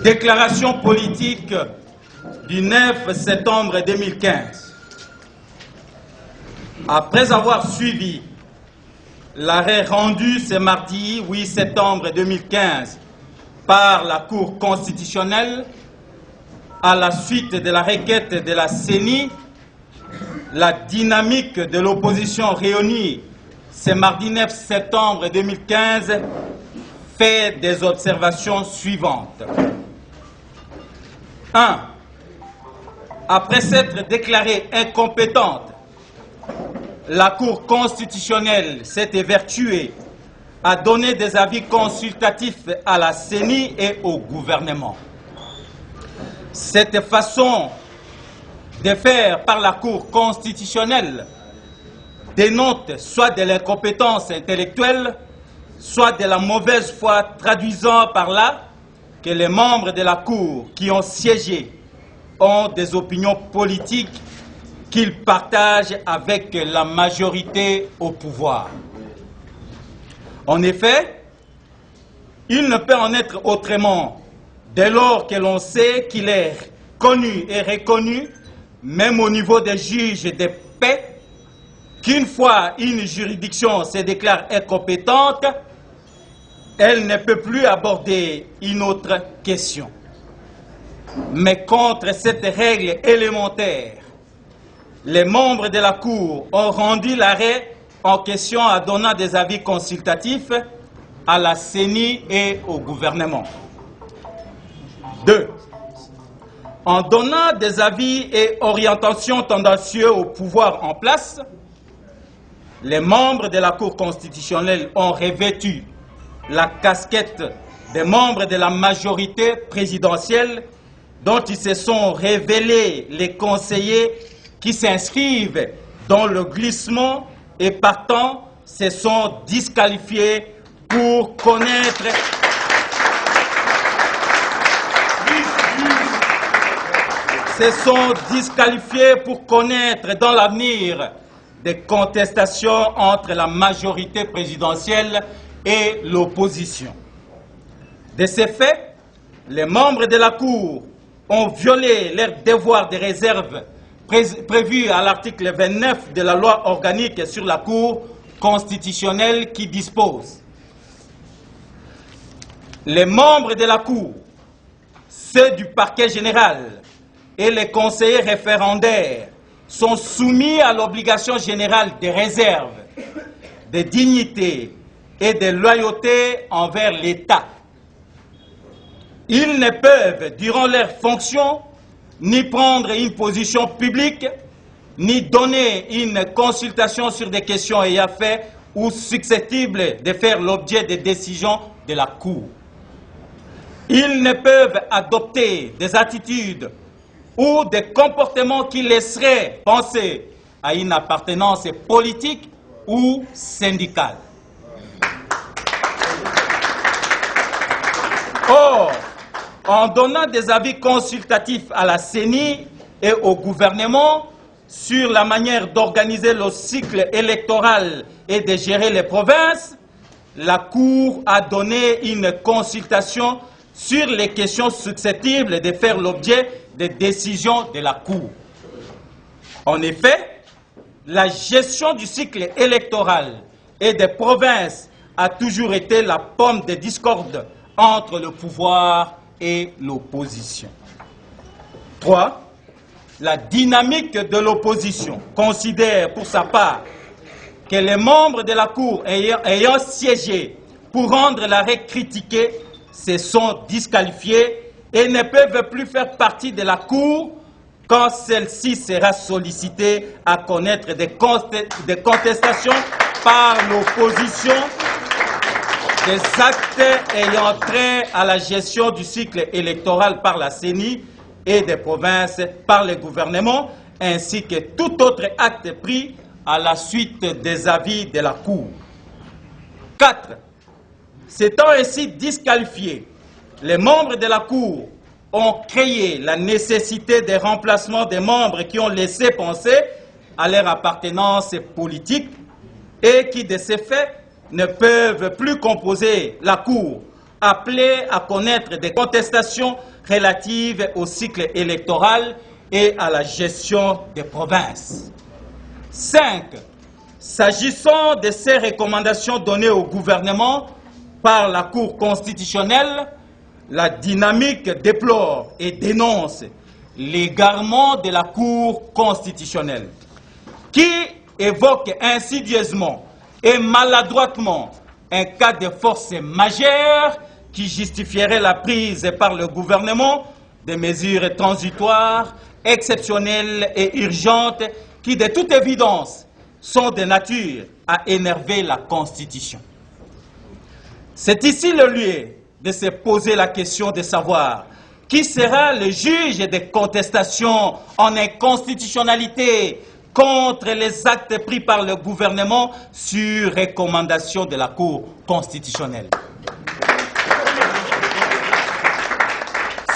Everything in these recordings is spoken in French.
Déclaration politique du 9 septembre 2015. Après avoir suivi l'arrêt rendu ce mardi 8 septembre 2015 par la Cour constitutionnelle à la suite de la requête de la CENI, la dynamique de l'opposition réunie ce mardi 9 septembre 2015 fait des observations suivantes. 1. Après s'être déclarée incompétente, la Cour constitutionnelle s'est évertuée à donner des avis consultatifs à la CENI et au gouvernement. Cette façon de faire par la Cour constitutionnelle dénote soit de l'incompétence intellectuelle, soit de la mauvaise foi, traduisant par là que les membres de la Cour qui ont siégé ont des opinions politiques qu'ils partagent avec la majorité au pouvoir. En effet, il ne peut en être autrement dès lors que l'on sait qu'il est connu et reconnu, même au niveau des juges de paix, qu'une fois une juridiction se déclare incompétente, elle ne peut plus aborder une autre question. Mais contre cette règle élémentaire, les membres de la Cour ont rendu l'arrêt en question en donnant des avis consultatifs à la CENI et au gouvernement. 2. En donnant des avis et orientations tendancieux au pouvoir en place, les membres de la Cour constitutionnelle ont revêtu la casquette des membres de la majorité présidentielle dont ils se sont révélés les conseillers qui s'inscrivent dans le glissement et partant se sont disqualifiés pour connaître dans l'avenir des contestations entre la majorité présidentielle et l'opposition. De ces faits, les membres de la Cour ont violé leur devoir de réserve prévu à l'article 29 de la loi organique sur la Cour constitutionnelle qui dispose: les membres de la Cour, ceux du parquet général et les conseillers référendaires sont soumis à l'obligation générale de réserve, de dignité et de loyauté envers l'État. Ils ne peuvent, durant leurs fonctions, ni prendre une position publique, ni donner une consultation sur des questions ayant fait ou susceptibles de faire l'objet des décisions de la Cour. Ils ne peuvent adopter des attitudes ou des comportements qui laisseraient penser à une appartenance politique ou syndicale. Or, en donnant des avis consultatifs à la CENI et au gouvernement sur la manière d'organiser le cycle électoral et de gérer les provinces, la Cour a donné une consultation sur les questions susceptibles de faire l'objet des décisions de la Cour. En effet, la gestion du cycle électoral et des provinces a toujours été la pomme de discorde entre le pouvoir et l'opposition. 3. La dynamique de l'opposition considère pour sa part que les membres de la Cour ayant siégé pour rendre l'arrêt critiqué se sont disqualifiés et ne peuvent plus faire partie de la Cour quand celle-ci sera sollicitée à connaître des contestations par l'opposition des actes ayant trait à la gestion du cycle électoral par la CENI et des provinces par le gouvernement, ainsi que tout autre acte pris à la suite des avis de la Cour. 4. S'étant ainsi disqualifiés, les membres de la Cour ont créé la nécessité des remplacements des membres qui ont laissé penser à leur appartenance politique et qui, de ces faits, ne peuvent plus composer la Cour appelés à connaître des contestations relatives au cycle électoral et à la gestion des provinces. 5. S'agissant de ces recommandations données au gouvernement par la Cour constitutionnelle, la dynamique déplore et dénonce l'égarement de la Cour constitutionnelle, qui évoque insidieusement et maladroitement un cas de force majeure qui justifierait la prise par le gouvernement de mesures transitoires, exceptionnelles et urgentes qui, de toute évidence, sont de nature à énerver la Constitution. C'est ici le lieu de se poser la question de savoir qui sera le juge des contestations en inconstitutionnalité contre les actes pris par le gouvernement sur recommandation de la Cour constitutionnelle.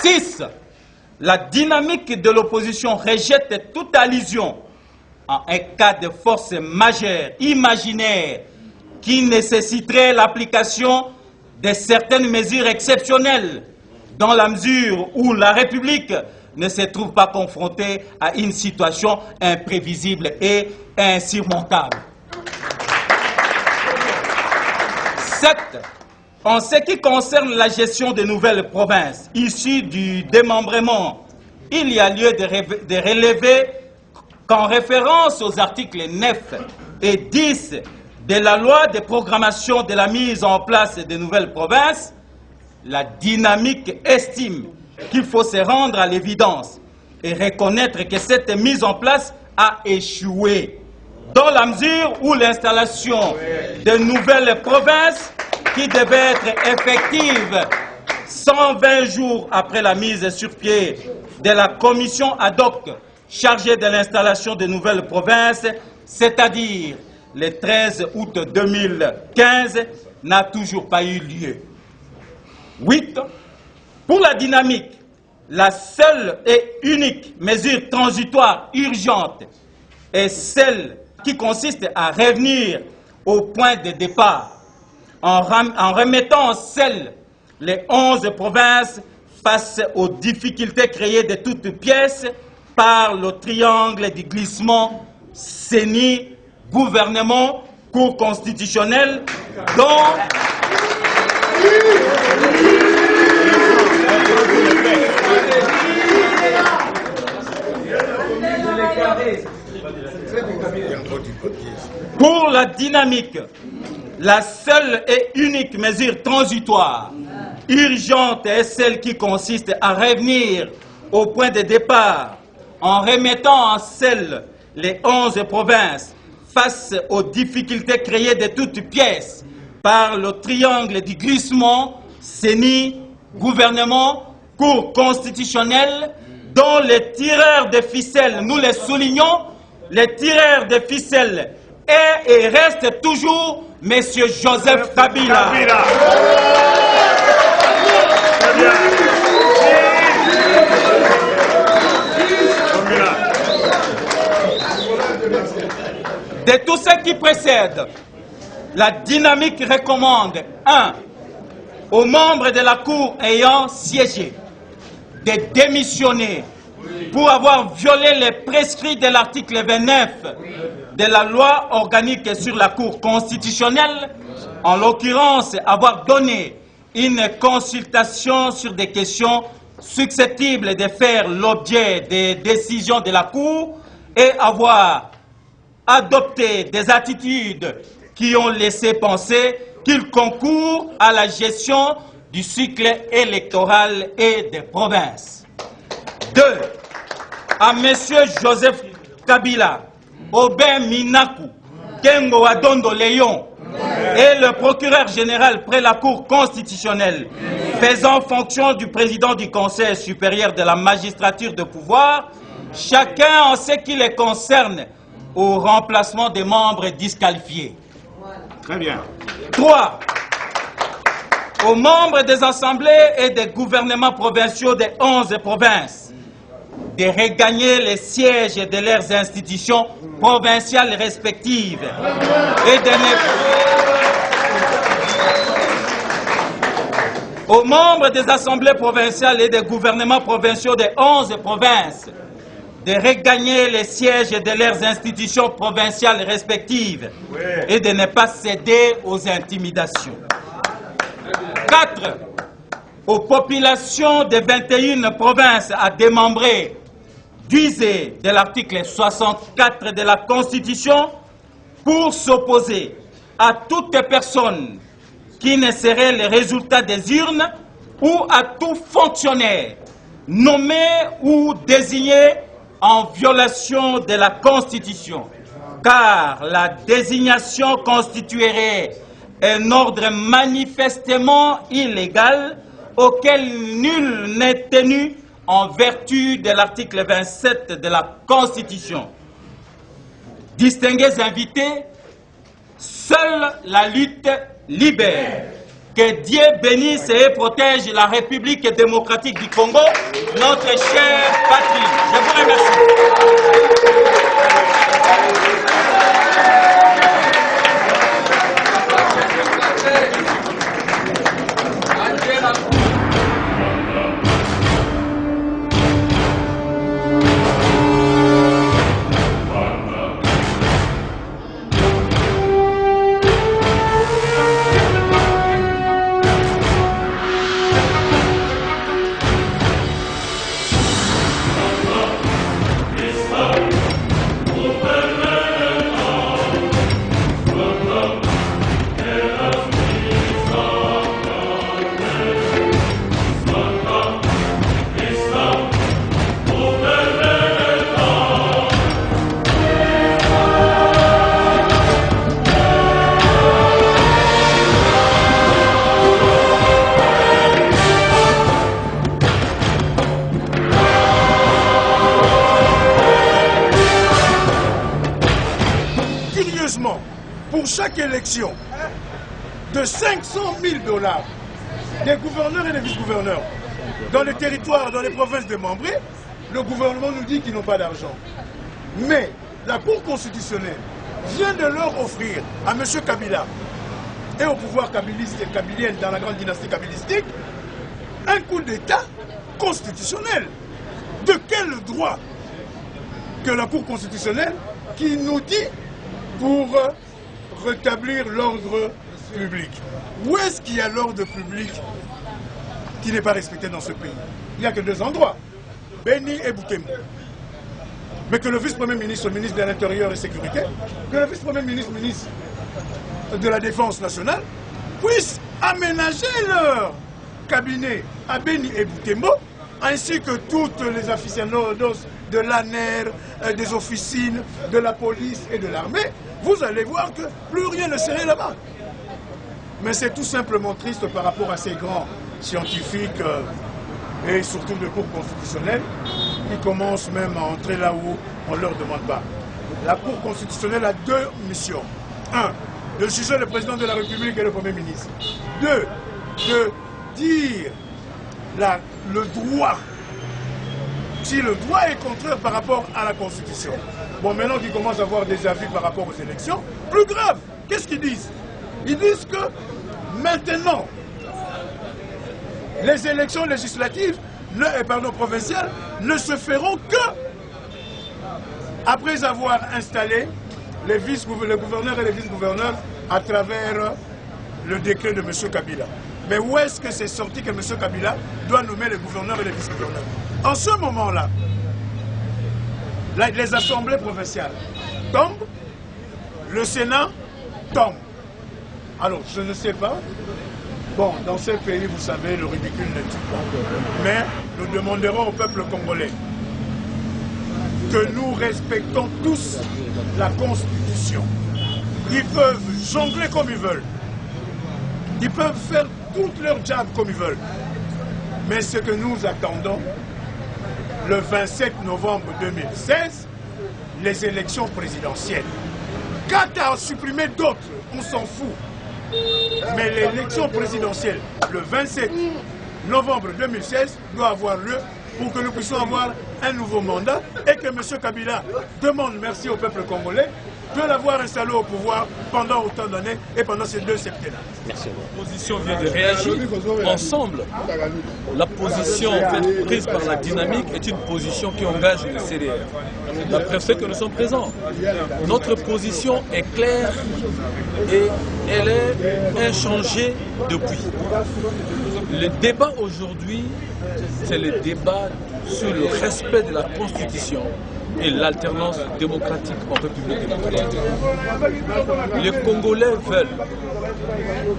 6. La dynamique de l'opposition rejette toute allusion à un cas de force majeure, imaginaire, qui nécessiterait l'application de certaines mesures exceptionnelles dans la mesure où la République ne se trouve pas confrontée à une situation imprévisible et insurmontable. 7. En ce qui concerne la gestion des nouvelles provinces issues du démembrement, il y a lieu de relever qu'en référence aux articles 9 et 10 de la loi de programmation de la mise en place des nouvelles provinces, la dynamique estime qu'il faut se rendre à l'évidence et reconnaître que cette mise en place a échoué, dans la mesure où l'installation de nouvelles provinces qui devait être effective 120 jours après la mise sur pied de la commission ad hoc chargée de l'installation de nouvelles provinces, c'est-à-dire le 13 août 2015, n'a toujours pas eu lieu. 8. Pour la dynamique, la seule et unique mesure transitoire urgente est celle qui consiste à revenir au point de départ en remettant en selle les 11 provinces face aux difficultés créées de toutes pièces par le triangle du glissement CENI, gouvernement, Cour constitutionnelle, dont pour la dynamique, la seule et unique mesure transitoire urgente est celle qui consiste à revenir au point de départ en remettant en selle les 11 provinces face aux difficultés créées de toutes pièces par le triangle du glissement, CENI, gouvernement, Cour constitutionnelle, dont les tireurs de ficelles, nous les soulignons, les tireurs de ficelles est et reste toujours M. Joseph Kabila. De tout ce qui précède, la dynamique recommande 1. Aux membres de la Cour ayant siégé de démissionner pour avoir violé les prescrits de l'article 29 de la loi organique sur la Cour constitutionnelle, en l'occurrence avoir donné une consultation sur des questions susceptibles de faire l'objet des décisions de la Cour et avoir adopté des attitudes qui ont laissé penser qu'il concourt à la gestion du cycle électoral et des provinces. 2. À M. Joseph Kabila, Aubin Minaku, Kengo Adondo Léon et le procureur général près la Cour constitutionnelle, faisant fonction du président du Conseil supérieur de la magistrature de pouvoir, chacun en ce qui les concerne, au remplacement des membres disqualifiés. Très bien. 3. Aux membres des assemblées et des gouvernements provinciaux des 11 provinces de regagner les sièges de leurs institutions provinciales respectives aux membres des assemblées provinciales et des gouvernements provinciaux des 11 provinces de regagner les sièges de leurs institutions provinciales respectives et de ne pas céder aux intimidations. 4. Aux populations des 21 provinces à démembrer, visées de l'article 64 de la Constitution, pour s'opposer à toute personne qui ne serait le résultat des urnes ou à tout fonctionnaire nommé ou désigné en violation de la Constitution, car la désignation constituerait un ordre manifestement illégal auquel nul n'est tenu en vertu de l'article 27 de la Constitution. Distingués invités, seule la lutte libère. Que Dieu bénisse et protège la République démocratique du Congo, notre chère patrie. Je vous remercie. Pour chaque élection, de 500 000 $ des gouverneurs et des vice-gouverneurs dans les territoires, dans les provinces démembrées, le gouvernement nous dit qu'ils n'ont pas d'argent. Mais la Cour constitutionnelle vient de leur offrir à M. Kabila et au pouvoir kabiliste et kabilien dans la grande dynastie kabilistique un coup d'État constitutionnel. De quel droit que la Cour constitutionnelle qui nous dit pour rétablir l'ordre public? Où est-ce qu'il y a l'ordre public qui n'est pas respecté dans ce pays? Il n'y a que deux endroits, Beni et Butembo. Mais que le vice-premier ministre, le ministre de l'Intérieur et Sécurité, que le vice-premier ministre, ministre de la Défense nationale, puissent aménager leur cabinet à Beni et Butembo, ainsi que toutes les aficionados de l'ANER, des officines, de la police et de l'armée, vous allez voir que plus rien ne serait là-bas. Mais c'est tout simplement triste par rapport à ces grands scientifiques et surtout de Cour constitutionnelle qui commencent même à entrer là où on ne leur demande pas. La Cour constitutionnelle a deux missions. Un, de juger le président de la République et le Premier ministre. Deux, de dire le droit, si le droit est contraire par rapport à la Constitution. Bon, maintenant qu'ils commencent à avoir des avis par rapport aux élections, plus grave, qu'est-ce qu'ils disent? Ils disent que maintenant, les élections législatives, provinciales, ne se feront que après avoir installé les gouverneurs et les vice-gouverneurs à travers le décret de M. Kabila. Mais où est-ce que c'est sorti que M. Kabila doit nommer les gouverneurs et les vice-gouverneurs? En ce moment-là, les assemblées provinciales tombent, le Sénat tombe. Alors, je ne sais pas. Bon, dans ces pays, vous savez, le ridicule ne tue pas. Mais nous demanderons au peuple congolais que nous respectons tous la Constitution. Ils peuvent jongler comme ils veulent. Ils peuvent faire toutes leurs jobs comme ils veulent. Mais ce que nous attendons, le 27 novembre 2016, les élections présidentielles. Quant à supprimer d'autres, on s'en fout. Mais l'élection présidentielle, le 27 novembre 2016, doit avoir lieu pour que nous puissions avoir un nouveau mandat et que M. Kabila demande merci au peuple congolais peut l'avoir installé au pouvoir pendant autant d'années et pendant ces 2 septennats. Merci. L'opposition vient de réagir ensemble. La position prise par la dynamique est une position qui engage le CDR. La preuve c'est que nous sommes présents. Notre position est claire et elle est inchangée depuis. Le débat aujourd'hui, c'est le débat sur le respect de la Constitution et l'alternance démocratique en République démocratique. Les Congolais veulent,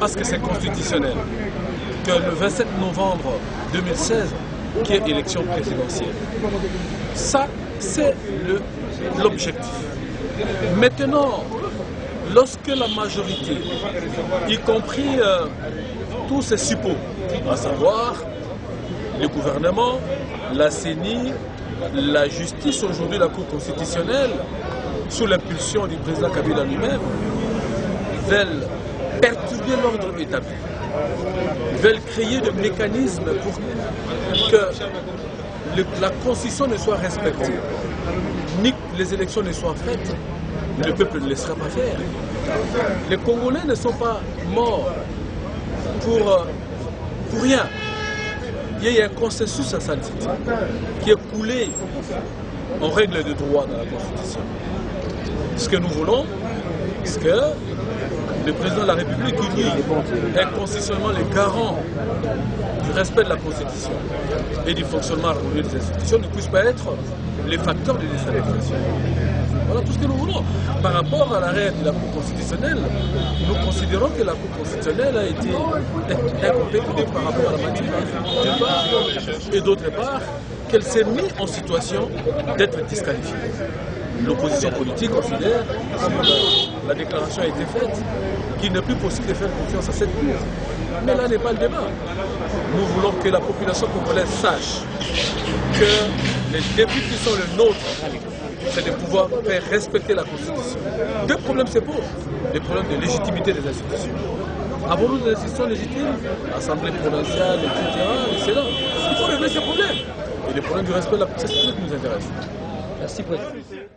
parce que c'est constitutionnel, que le 27 novembre 2016, qui est élection présidentielle. Ça, c'est l'objectif. Maintenant, lorsque la majorité, y compris tous ces suppôts, à savoir le gouvernement, la CENI, la justice, aujourd'hui la Cour constitutionnelle, sous l'impulsion du président Kabila lui-même, veulent perturber l'ordre établi, veulent créer des mécanismes pour que la Constitution ne soit respectée, ni que les élections ne soient faites. Le peuple ne laissera pas faire. Les Congolais ne sont pas morts pour rien. Il y a un consensus à San City qui est coulé en règle de droit dans la Constitution. Ce que nous voulons, c'est que le président de la République, qui est constitutionnellement le garant du respect de la Constitution et du fonctionnement harmonieux des institutions, ne puisse pas être les facteurs de déstabilisation. Voilà tout ce que nous voulons. Par rapport à l'arrêt de la Cour constitutionnelle, nous considérons que la Cour constitutionnelle a été incompétente par rapport à la matière, d'une part, et d'autre part, qu'elle s'est mise en situation d'être disqualifiée. L'opposition politique considère, la déclaration a été faite, qu'il n'est plus possible de faire confiance à cette Cour. Mais là n'est pas le débat. Nous voulons que la population congolaise sache que les défis qui sont les nôtres, c'est de pouvoir faire respecter la Constitution. 2 problèmes se posent. Les problèmes de légitimité des institutions. Avons-nous des institutions légitimes? Assemblée provinciale, etc., le Sénat. Il faut régler ces problèmes. Et les problèmes du respect de la Constitution nous intéressent. Merci, président.